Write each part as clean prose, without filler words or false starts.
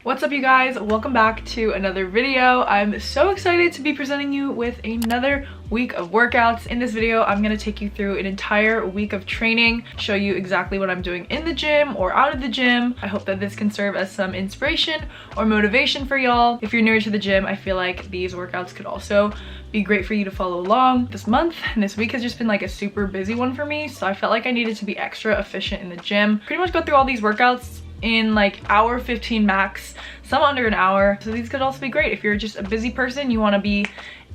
What's up, you guys? Welcome back to another video. I'm so excited to be presenting you with another week of workouts. In this video, I'm going to take you through an entire week of training, show you exactly what I'm doing in the gym or out of the gym. I hope that this can serve as some inspiration or motivation for y'all. If you're newer to the gym, I feel like these workouts could also be great for you to follow along. This month and this week has just been like a super busy one for me, so I felt like I needed to be extra efficient in the gym. Pretty much go through all these workouts in like hour 15 max, some under an hour. So these could also be great if you're just a busy person, you want to be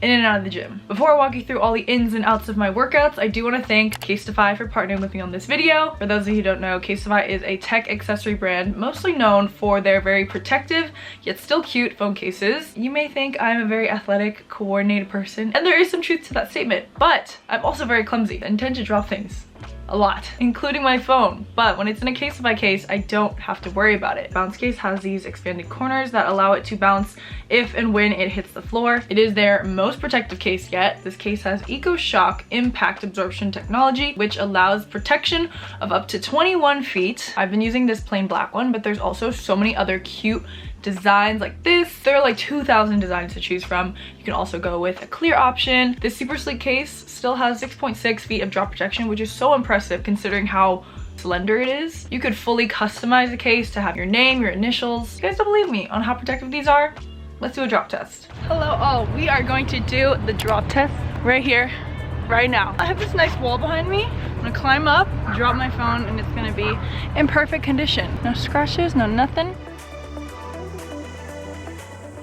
in and out of the gym. Before I walk you through all the ins and outs of my workouts, I do want to thank Casetify for partnering with me on this video. For those of you who don't know, Casetify is a tech accessory brand mostly known for their very protective yet still cute phone cases. You may think I'm a very athletic, coordinated person, and there is some truth to that statement, but I'm also very clumsy and tend to drop things a lot, including my phone. But when it's in a Casetify case, I don't have to worry about it. Bounce case has these expanded corners that allow it to bounce if and when it hits the floor. It is their most protective case yet. This case has EcoShock impact absorption technology, which allows protection of up to 21 feet. I've been using this plain black one, but there's also so many other cute designs like this. There are like 2,000 designs to choose from. You can also go with a clear option. This super sleek case still has 6.6 feet of drop protection, which is so impressive considering how slender it is. You could fully customize the case to have your name, your initials. You guys don't believe me on how protective these are? Let's do a drop test. Hello all, we are going to do the drop test right here, right now. I have this nice wall behind me. I'm gonna climb up, drop my phone, and it's gonna be in perfect condition. No scratches, no nothing.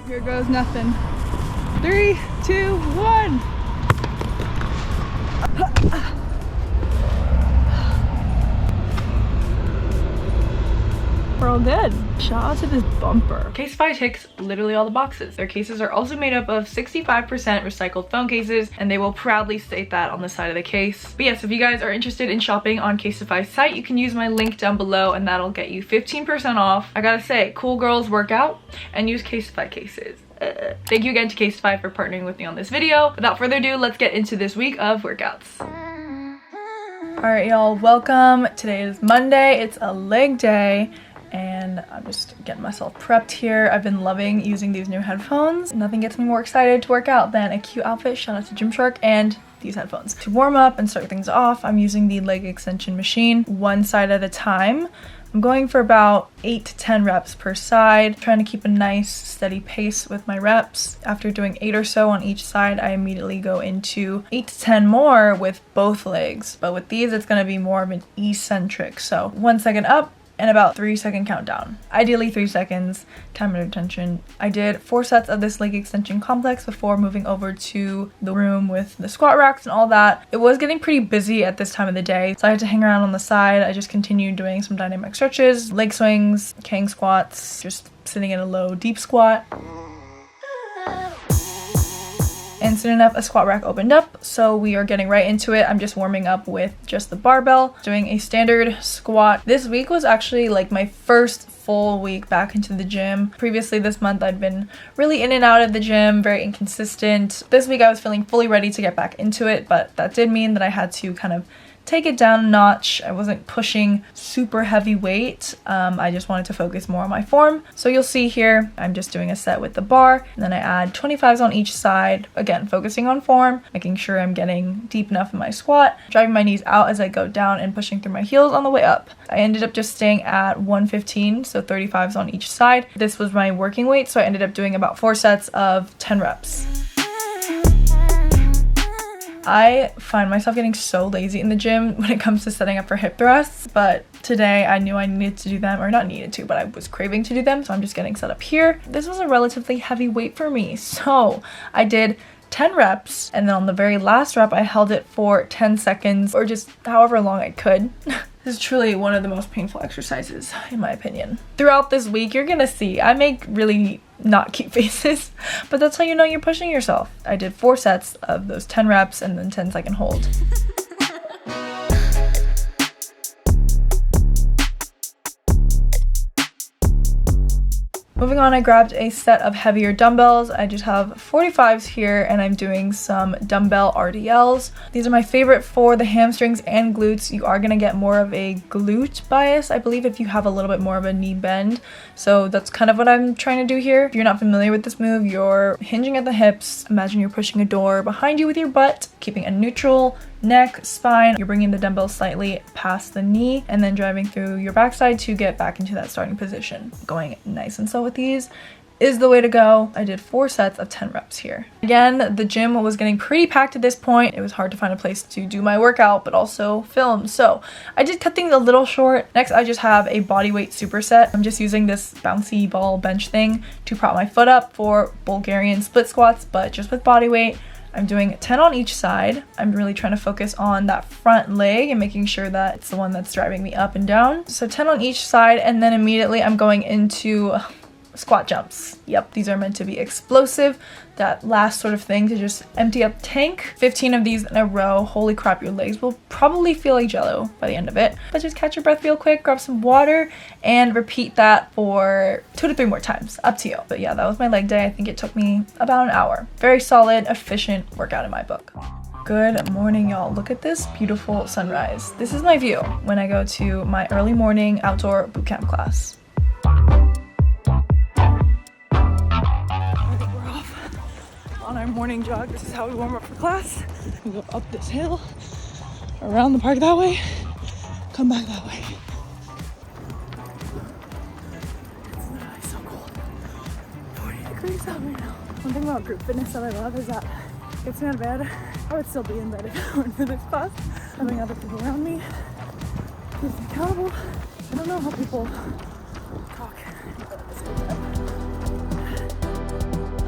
Here goes nothing. 3, 2, 1. We're all good. Shout out to this bumper. Casetify ticks literally all the boxes. Their cases are also made up of 65% recycled phone cases, and they will proudly state that on the side of the case. But yes, if you guys are interested in shopping on Casetify's site, you can use my link down below and that'll get you 15% off. I gotta say, cool girls work out and use Casetify cases. Thank you again to Casetify for partnering with me on this video. Without further ado, let's get into this week of workouts. Alright y'all, welcome. Today is Monday, it's a leg day, and I'm just getting myself prepped here. I've been loving using these new headphones. Nothing gets me more excited to work out than a cute outfit, shout out to Gymshark, and these headphones. To warm up and start things off, I'm using the leg extension machine, one side at a time. I'm going for about 8 to 10 reps per side, trying to keep a nice steady pace with my reps. After doing 8 or so on each side, I immediately go into 8 to 10 more with both legs. But with these, it's gonna be more of an eccentric. So 1 second up, and about 3-second countdown. Ideally 3 seconds, time and attention. I did 4 sets of this leg extension complex before moving over to the room with the squat racks and all that. It was getting pretty busy at this time of the day, so I had to hang around on the side. I just continued doing some dynamic stretches, leg swings, Kang squats, just sitting in a low deep squat. And soon enough, a squat rack opened up, so we are getting right into it. I'm just warming up with just the barbell, doing a standard squat. This week was actually like my first full week back into the gym. Previously this month, I'd been really in and out of the gym, very inconsistent. This week I was feeling fully ready to get back into it, but that did mean that I had to kind of take it down a notch. I wasn't pushing super heavy weight. I just wanted to focus more on my form. So you'll see here, I'm just doing a set with the bar, and then I add 25s on each side. Again, focusing on form, making sure I'm getting deep enough in my squat, driving my knees out as I go down and pushing through my heels on the way up. I ended up just staying at 115, so 35s on each side. This was my working weight, so I ended up doing about 4 sets of 10 reps. I find myself getting so lazy in the gym when it comes to setting up for hip thrusts, but today I knew I needed to do them, or not needed to, but I was craving to do them, so I'm just getting set up here. This was a relatively heavy weight for me, so I did 10 reps, and then on the very last rep, I held it for 10 seconds, or just however long I could. This is truly one of the most painful exercises, in my opinion. Throughout this week, you're gonna see I make really not cute faces, but that's how you know you're pushing yourself. I did 4 sets of those 10 reps and then 10-second hold. Moving on, I grabbed a set of heavier dumbbells. I just have 45s here and I'm doing some dumbbell RDLs. These are my favorite for the hamstrings and glutes. You are going to get more of a glute bias, I believe, if you have a little bit more of a knee bend. So that's kind of what I'm trying to do here. If you're not familiar with this move, you're hinging at the hips. Imagine you're pushing a door behind you with your butt, keeping a neutral neck, spine. You're bringing the dumbbell slightly past the knee and then driving through your backside to get back into that starting position. Going nice and slow with these is the way to go. I did 4 sets of 10 reps here. Again, the gym was getting pretty packed at this point. It was hard to find a place to do my workout, but also film. So I did cut things a little short. Next, I just have a bodyweight superset. I'm just using this bouncy ball bench thing to prop my foot up for Bulgarian split squats, but just with bodyweight. I'm doing 10 on each side. I'm really trying to focus on that front leg and making sure that it's the one that's driving me up and down. So 10 on each side, and then immediately I'm going into squat jumps. Yep, these are meant to be explosive. That last sort of thing to just empty up tank. 15 of these in a row. Holy crap, your legs will probably feel like jello by the end of it. But just catch your breath real quick, grab some water, and repeat that for 2 to 3 more times. Up to you. But yeah, that was my leg day. I think it took me about an hour. Very solid, efficient workout in my book. Good morning, y'all. Look at this beautiful sunrise. This is my view when I go to my early morning outdoor bootcamp class. On our morning jog, this is how we warm up for class. We go up this hill, around the park that way, come back that way. It's literally so cold. 40 degrees out right now. One thing about group fitness that I love is that it gets me out of bed. I would still be in bed if I weren't for this class. Having other people around me keeps me accountable. I don't know how people talk.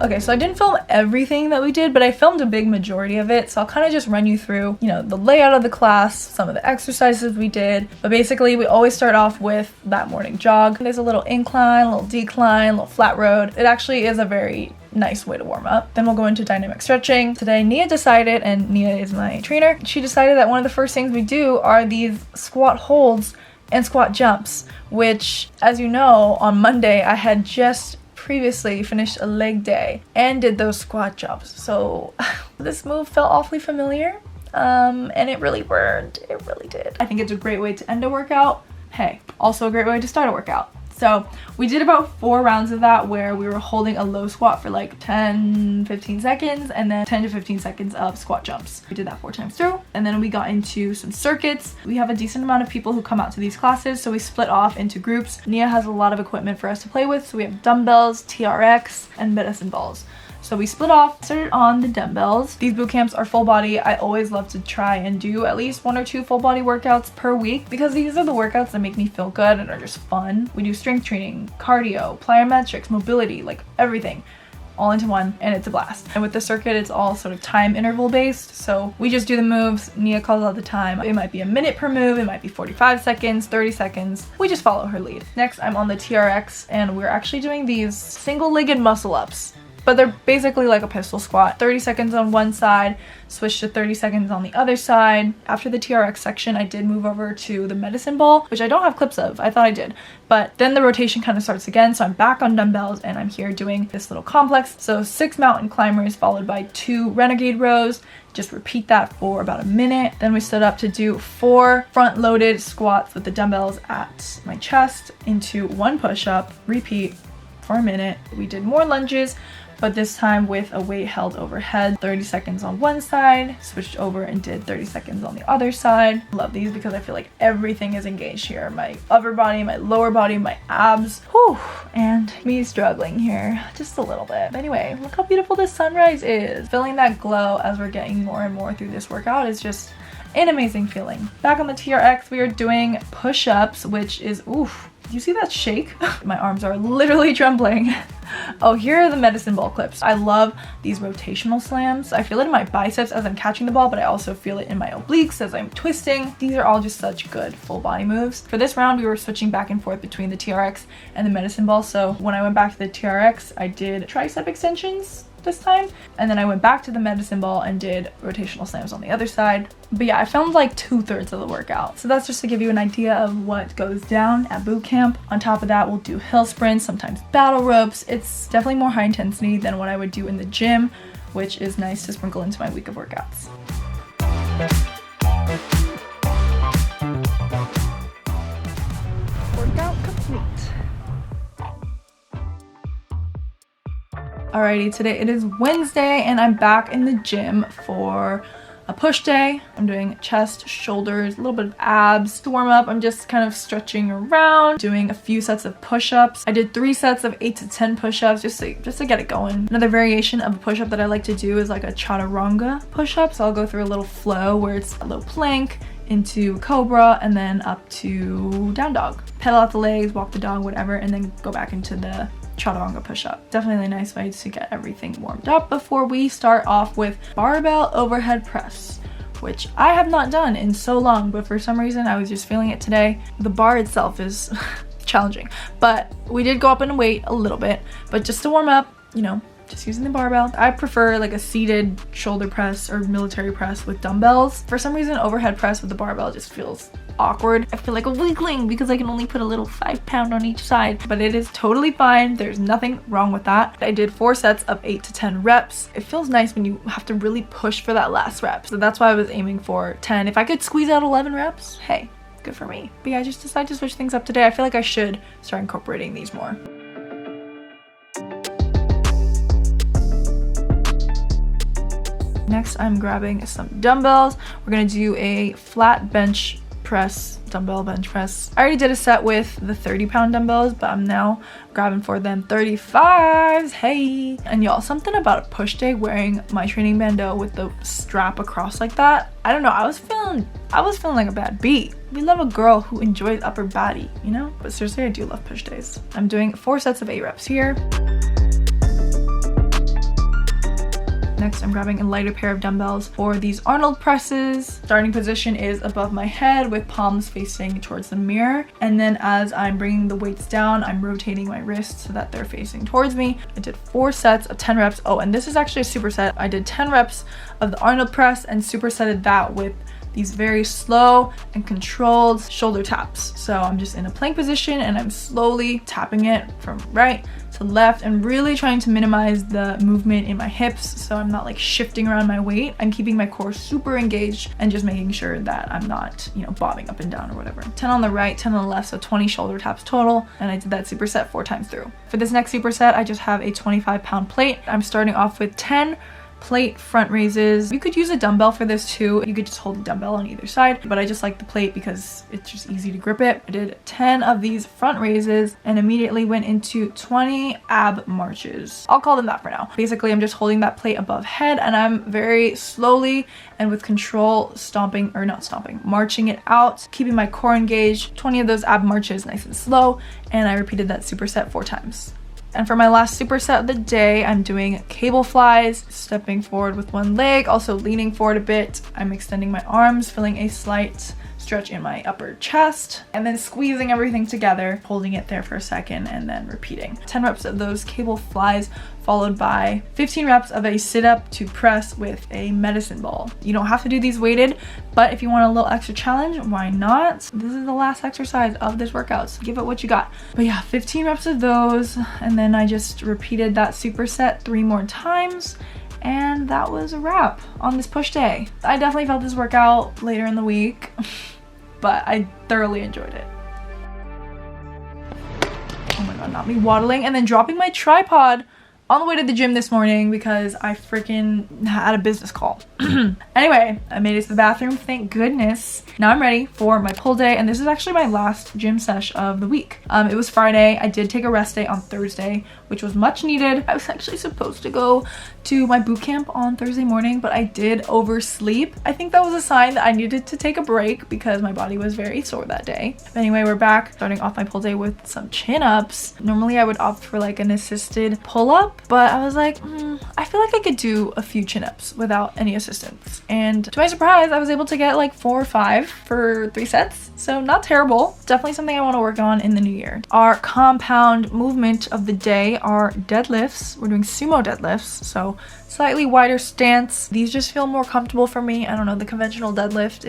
Okay, so I didn't film everything that we did, but I filmed a big majority of it. So I'll kind of just run you through, the layout of the class, some of the exercises we did. But basically, we always start off with that morning jog. There's a little incline, a little decline, a little flat road. It actually is a very nice way to warm up. Then we'll go into dynamic stretching. Today, Nia decided, and Nia is my trainer, she decided that one of the first things we do are these squat holds and squat jumps, which, as you know, on Monday, I had just previously finished a leg day and did those squat jumps. So this move felt awfully familiar and it really burned. It really did. I think it's a great way to end a workout. Hey, also a great way to start a workout. So we did about 4 rounds of that where we were holding a low squat for like 10-15 seconds and then 10 to 15 seconds of squat jumps. We did that 4 times through, and then we got into some circuits. We have a decent amount of people who come out to these classes, so we split off into groups. Nia has a lot of equipment for us to play with, so we have dumbbells, TRX, and medicine balls. So we split off, started on the dumbbells. These boot camps are full body. I always love to try and do at least 1 or 2 full body workouts per week because these are the workouts that make me feel good and are just fun. We do strength training, cardio, plyometrics, mobility, like everything all into one, and it's a blast. And with the circuit, it's all sort of time interval based. So we just do the moves. Nia calls out the time. It might be a minute per move. It might be 45 seconds, 30 seconds. We just follow her lead. Next, I'm on the TRX and we're actually doing these single-legged muscle ups. But they're basically like a pistol squat. 30 seconds on one side, switch to 30 seconds on the other side. After the TRX section, I did move over to the medicine ball, which I don't have clips of. I thought I did. But then the rotation kind of starts again. So I'm back on dumbbells and I'm here doing this little complex. So 6 mountain climbers followed by 2 renegade rows. Just repeat that for about a minute. Then we stood up to do 4 front-loaded squats with the dumbbells at my chest into 1 push-up. Repeat for a minute. We did more lunges, but this time with a weight held overhead. 30 seconds on one side, switched over and did 30 seconds on the other side. Love these because I feel like everything is engaged here. My upper body, my lower body, my abs. Whew. And me struggling here just a little bit. But anyway, look how beautiful this sunrise is. Feeling that glow as we're getting more and more through this workout is just an amazing feeling. Back on the TRX, we are doing push-ups, which is, oof. You see that shake? My arms are literally trembling. Oh, here are the medicine ball clips. I love these rotational slams. I feel it in my biceps as I'm catching the ball, but I also feel it in my obliques as I'm twisting. These are all just such good full body moves. For this round, we were switching back and forth between the TRX and the medicine ball. So when I went back to the TRX, I did tricep extensions this time. And then I went back to the medicine ball and did rotational slams on the other side. But yeah, I filmed like 2/3 of the workout. So that's just to give you an idea of what goes down at boot camp. On top of that, we'll do hill sprints, sometimes battle ropes. It's definitely more high intensity than what I would do in the gym, which is nice to sprinkle into my week of workouts. Workout complete. Alrighty, today it is Wednesday and I'm back in the gym for a push day. I'm doing chest, shoulders, a little bit of abs. To warm up, I'm just kind of stretching around, doing a few sets of push-ups. I did 3 sets of 8 to 10 push-ups just to get it going. Another variation of a push-up that I like to do is like a chaturanga push-up. So I'll go through a little flow where it's a low plank into cobra and then up to down dog. Pedal out the legs, walk the dog, whatever, and then go back into the chaturanga push-up. Definitely a nice way to get everything warmed up before we start off with barbell overhead press, which I have not done in so long, but for some reason I was just feeling it today. The bar itself is challenging, but we did go up in weight a little bit, but just to warm up, you know, just using the barbell. I prefer like a seated shoulder press or military press with dumbbells. For some reason, overhead press with the barbell just feels awkward. I feel like a weakling because I can only put a little 5-pound on each side, but it is totally fine. There's nothing wrong with that. I did 4 sets of 8 to 10 reps. It feels nice when you have to really push for that last rep. So that's why I was aiming for 10. If I could squeeze out 11 reps, hey, good for me. But yeah, I just decided to switch things up today. I feel like I should start incorporating these more. Next, I'm grabbing some dumbbells. We're gonna do a flat bench press, dumbbell bench press. I already did a set with the 30-pound dumbbells, but I'm now grabbing for them 35s. Hey! And y'all, something about a push day wearing my training bandeau with the strap across like that. I don't know, I was feeling like a bad beat. We love a girl who enjoys upper body, you know? But seriously, I do love push days. I'm doing 4 sets of 8 reps here. Next, I'm grabbing a lighter pair of dumbbells for these Arnold presses. Starting position is above my head with palms facing towards the mirror. And then as I'm bringing the weights down, I'm rotating my wrists so that they're facing towards me. I did 4 sets of 10 reps. Oh, and this is actually a superset. I did 10 reps of the Arnold press and supersetted that with these very slow and controlled shoulder taps. So I'm just in a plank position and I'm slowly tapping it from right to left and really trying to minimize the movement in my hips so I'm not like shifting around my weight. I'm keeping my core super engaged and just making sure that I'm not, you know, bobbing up and down or whatever. 10 on the right, 10 on the left, so 20 shoulder taps total, and I did that superset 4 times through. For this next superset, I just have a 25-pound plate. I'm starting off with 10 plate front raises. You could use a dumbbell for this too. You could just hold the dumbbell on either side, but I just like the plate because it's just easy to grip it. I did 10 of these front raises and immediately went into 20 ab marches. I'll call them that for now. Basically, I'm just holding that plate above head and I'm very slowly and with control marching it out, keeping my core engaged. 20 of those ab marches nice and slow, and I repeated that superset 4 times. And for my last superset of the day, I'm doing cable flies, stepping forward with one leg, also leaning forward a bit. I'm extending my arms, feeling a slight stretch in my upper chest, and then squeezing everything together, holding it there for a second, and then repeating. 10 reps of those cable flies, followed by 15 reps of a sit-up to press with a medicine ball. You don't have to do these weighted, but if you want a little extra challenge, why not? This is the last exercise of this workout, so give it what you got. But yeah, 15 reps of those, and then I just repeated that superset 3 more times, and that was a wrap on this push day. I definitely felt this workout later in the week, but I thoroughly enjoyed it. Oh my god, not me waddling and then dropping my tripod on the way to the gym this morning because I freaking had a business call. Anyway, I made it to the bathroom, thank goodness. Now I'm ready for my pull day, and this is actually my last gym sesh of the week. It was Friday. I did take a rest day on Thursday, which was much needed. I was actually supposed to go to my boot camp on Thursday morning, but I did oversleep. I think that was a sign that I needed to take a break because my body was very sore that day. But anyway, we're back, starting off my pull day with some chin-ups. Normally I would opt for like an assisted pull-up, but I was like, I feel feel like I could do a few chin-ups without any assistance. And to my surprise, I was able to get like 4 or 5 for 3 sets. So not terrible. Definitely something I want to work on in the new year. Our compound movement of the day are deadlifts. We're doing sumo deadlifts. So slightly wider stance. These just feel more comfortable for me. I don't know, the conventional deadlift,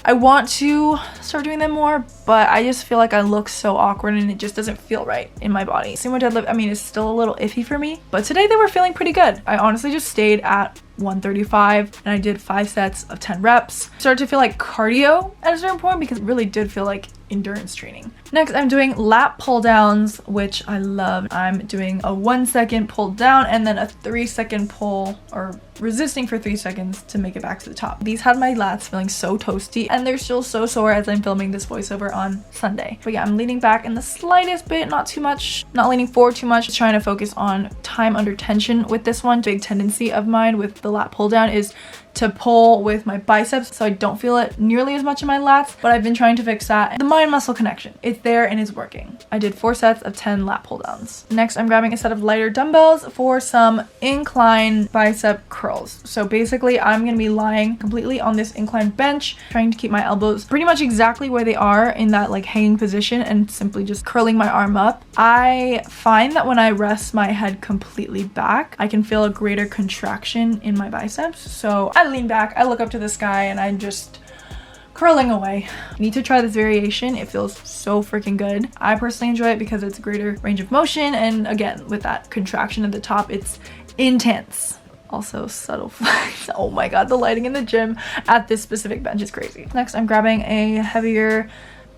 I want to start doing them more, but I just feel like I look so awkward and it just doesn't feel right in my body. Sumo deadlift, I mean, is still a little iffy for me, but today they were feeling pretty good. I honestly just stayed at 135 and I did 5 sets of 10 reps. Started to feel like cardio at a certain point because it really did feel like endurance training. Next, I'm doing lat pull downs, which I love. I'm doing a 1 second pull down and then a 3 second pull, or resisting for 3 seconds to make it back to the top. These had my lats feeling so toasty and they're still so sore as I'm filming this voiceover on Sunday. But yeah, I'm leaning back in the slightest bit, not too much, not leaning forward too much, just trying to focus on time under tension with this one. Big tendency of mine with the lat pull down is to pull with my biceps, so I don't feel it nearly as much in my lats, but I've been trying to fix that. The mind muscle connection, it's there and it's working. I did 4 sets of 10 lat pull downs. Next, I'm grabbing a set of lighter dumbbells for some incline bicep curls. So basically I'm gonna be lying completely on this incline bench, trying to keep my elbows pretty much exactly where they are in that like hanging position and simply just curling my arm up. I find that when I rest my head completely back, I can feel a greater contraction in my biceps. So I lean back, I look up to the sky, and I'm just curling away. You need to try this variation. It feels so freaking good. I personally enjoy it because it's a greater range of motion, and again, with that contraction at the top, it's intense. Also subtle flex. Oh my god, the lighting in the gym at this specific bench is crazy. Next, I'm grabbing a heavier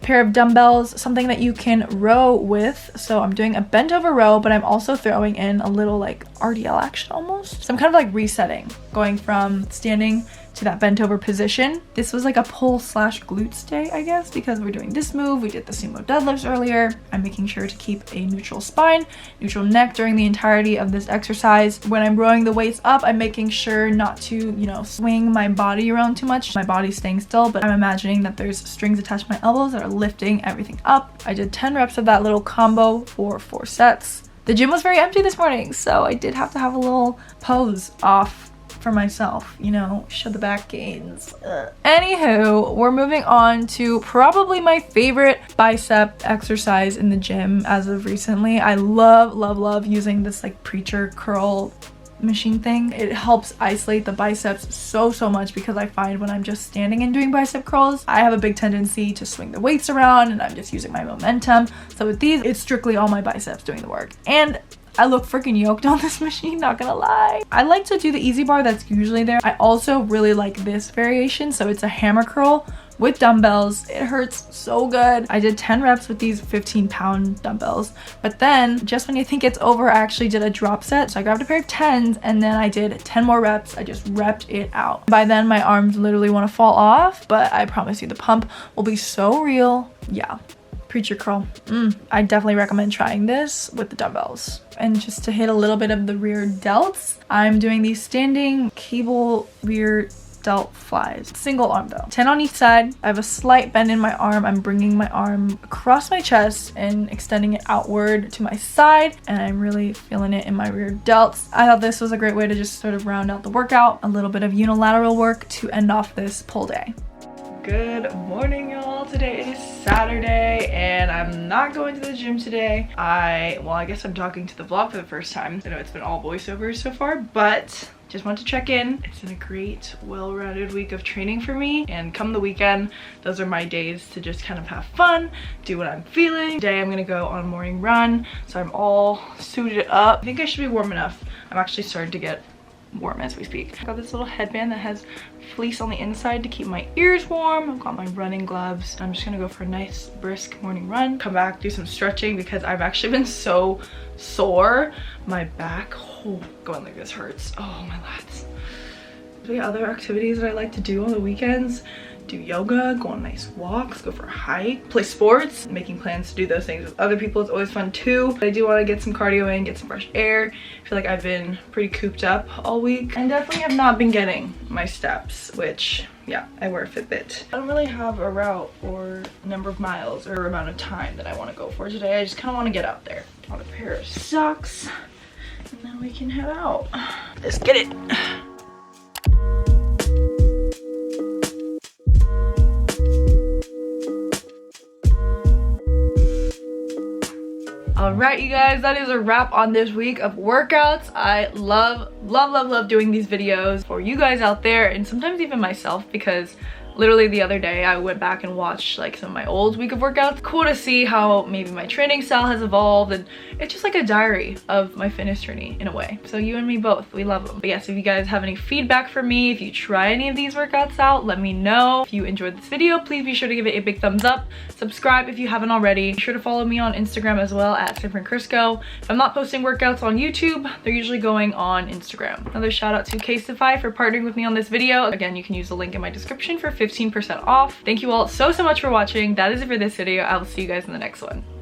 pair of dumbbells, something that you can row with. So I'm doing a bent over row, but I'm also throwing in a little like RDL action almost. So I'm kind of like resetting, going from standing to that bent over position. This was like a pull slash glutes day, I guess, because we're doing this move. We did the sumo deadlifts earlier. I'm making sure to keep a neutral spine, neutral neck during the entirety of this exercise. When I'm rowing the weights up, I'm making sure not to, you know, swing my body around too much. My body's staying still, but I'm imagining that there's strings attached to my elbows that are lifting everything up. I did 10 reps of that little combo for 4 sets. The gym was very empty this morning, so I did have to have a little pose off for myself, you know, show the back gains. Anywho, we're moving on to probably my favorite bicep exercise in the gym as of recently. I love using this like preacher curl machine thing. It helps isolate the biceps so much because I find when I'm just standing and doing bicep curls, I have a big tendency to swing the weights around and I'm just using my momentum. So with these, it's strictly all my biceps doing the work. And I look freaking yoked on this machine, not gonna lie. I like to do the easy bar that's usually there. I also really like this variation. So it's a hammer curl with dumbbells. It hurts so good. I did 10 reps with these 15-pound dumbbells, but then just when you think it's over, I actually did a drop set. So I grabbed a pair of 10s and then I did 10 more reps. I just repped it out. By then my arms literally want to fall off, but I promise you the pump will be so real. Yeah. Preacher curl. I definitely recommend trying this with the dumbbells. And just to hit a little bit of the rear delts, I'm doing these standing cable rear delt flies. Single arm though. 10 on each side. I have a slight bend in my arm. I'm bringing my arm across my chest and extending it outward to my side, and I'm really feeling it in my rear delts. I thought this was a great way to just sort of round out the workout. A little bit of unilateral work to end off this pull day. Good morning, y'all. Today is Saturday and I'm not going to the gym today. Well, I guess I'm talking to the vlog for the first time. I know it's been all voiceovers so far, but just want to check in. It's been a great, well-rounded week of training for me, and come the weekend, those are my days to just kind of have fun, do what I'm feeling. Today I'm gonna go on a morning run, so I'm all suited up. I think I should be warm enough. I'm actually starting to get warm as we speak. I got this little headband that has fleece on the inside to keep my ears warm. I've got my running gloves. I'm just gonna go for a nice brisk morning run, come back, do some stretching because I've actually been so sore. My back, going like this hurts. Oh, my lats. The other activities that I like to do on the weekends: do yoga, go on nice walks, go for a hike, play sports. Making plans to do those things with other people is always fun too. I do want to get some cardio in, get some fresh air. I feel like I've been pretty cooped up all week and definitely have not been getting my steps, which, yeah, I wear a Fitbit. I don't really have a route or number of miles or amount of time that I want to go for today. I just kind of want to get out there. On a pair of socks and then we can head out. Let's get it. Alright, you guys, that is a wrap on this week of workouts. I love doing these videos for you guys out there, and sometimes even myself, because literally the other day I went back and watched like some of my old week of workouts. Cool to see how maybe my training style has evolved, and it's just like a diary of my fitness journey in a way. So you and me both, we love them. But yes, if you guys have any feedback for me, if you try any of these workouts out, let me know. If you enjoyed this video, please be sure to give it a big thumbs up. Subscribe if you haven't already. Be sure to follow me on Instagram as well at @SanFranCrisco. If I'm not posting workouts on YouTube, they're usually going on Instagram. Another shout out to Casetify for partnering with me on this video. Again, you can use the link in my description for 15% off. Thank you all so much for watching. That is it for this video. I will see you guys in the next one.